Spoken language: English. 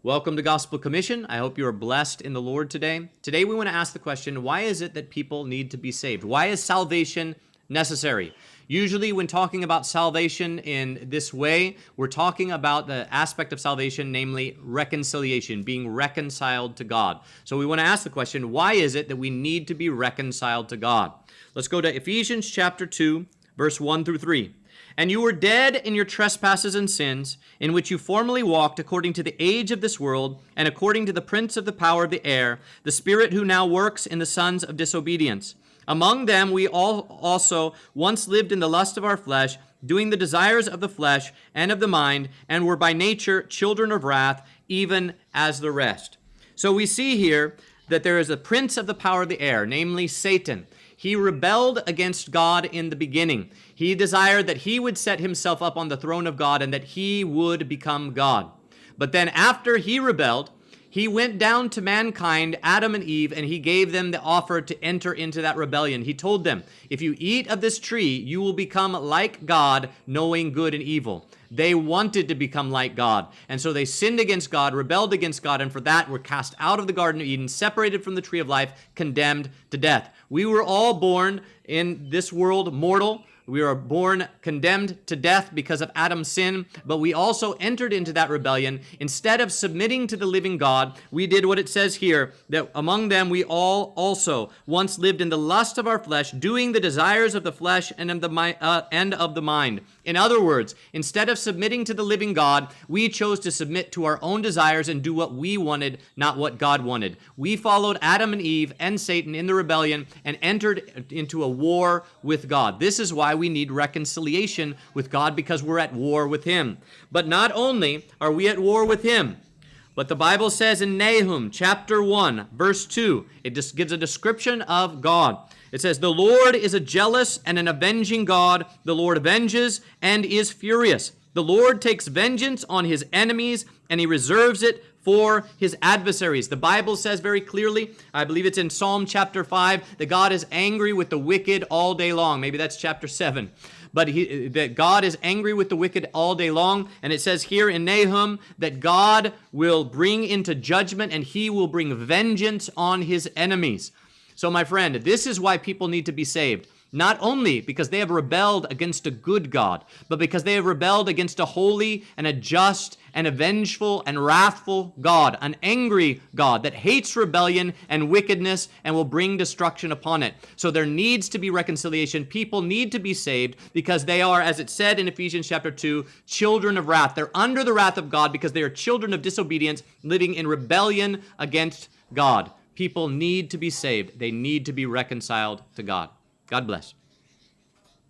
Welcome to Gospel Commission. I hope you are blessed in the Lord today. Today we want to ask the question, why is it that people need to be saved? Why is salvation necessary? Usually when talking about salvation in this way, we're talking about the aspect of salvation, namely reconciliation, being reconciled to God. So we want to ask the question, why is it that we need to be reconciled to God? Let's go to Ephesians chapter 2, verse 1 through 3. And you were dead in your trespasses and sins, in which you formerly walked according to the age of this world, and according to the prince of the power of the air, the spirit who now works in the sons of disobedience. Among them we all also once lived in the lust of our flesh, doing the desires of the flesh and of the mind, and were by nature children of wrath, even as the rest. So we see here that there is a prince of the power of the air, namely Satan. He rebelled against God in the beginning. He desired that he would set himself up on the throne of God and that he would become God. But then after he rebelled, he went down to mankind, Adam and Eve, and he gave them the offer to enter into that rebellion. He told them, if you eat of this tree, you will become like God, knowing good and evil. They wanted to become like God, and so they sinned against God, rebelled against God, and for that were cast out of the Garden of Eden, separated from the tree of life, condemned to death. We were all born in this world mortal. We are born condemned to death because of Adam's sin, but we also entered into that rebellion. Instead of submitting to the living God, we did what it says here, that among them we all also once lived in the lust of our flesh, doing the desires of the flesh and of the mind. In other words, instead of submitting to the living God, we chose to submit to our own desires and do what we wanted, not what God wanted. We followed Adam and Eve and Satan in the rebellion and entered into a war with God. This is why we need reconciliation with God, because we're at war with him. But not only are we at war with him, but the Bible says in Nahum chapter 1, verse 2, it just gives a description of God. It says, the Lord is a jealous and an avenging God. The Lord avenges and is furious. The Lord takes vengeance on his enemies, and he reserves it for his adversaries. The Bible says very clearly, I believe it's in Psalm chapter 5, that God is angry with the wicked all day long. Maybe that's chapter 7. But that God is angry with the wicked all day long. And it says here in Nahum that God will bring into judgment and he will bring vengeance on his enemies. So my friend, this is why people need to be saved. Not only because they have rebelled against a good God, but because they have rebelled against a holy and a just and a vengeful and wrathful God, an angry God that hates rebellion and wickedness and will bring destruction upon it. So there needs to be reconciliation. People need to be saved because they are, as it said in Ephesians chapter 2, children of wrath. They're under the wrath of God because they are children of disobedience, living in rebellion against God. People need to be saved. They need to be reconciled to God. God bless.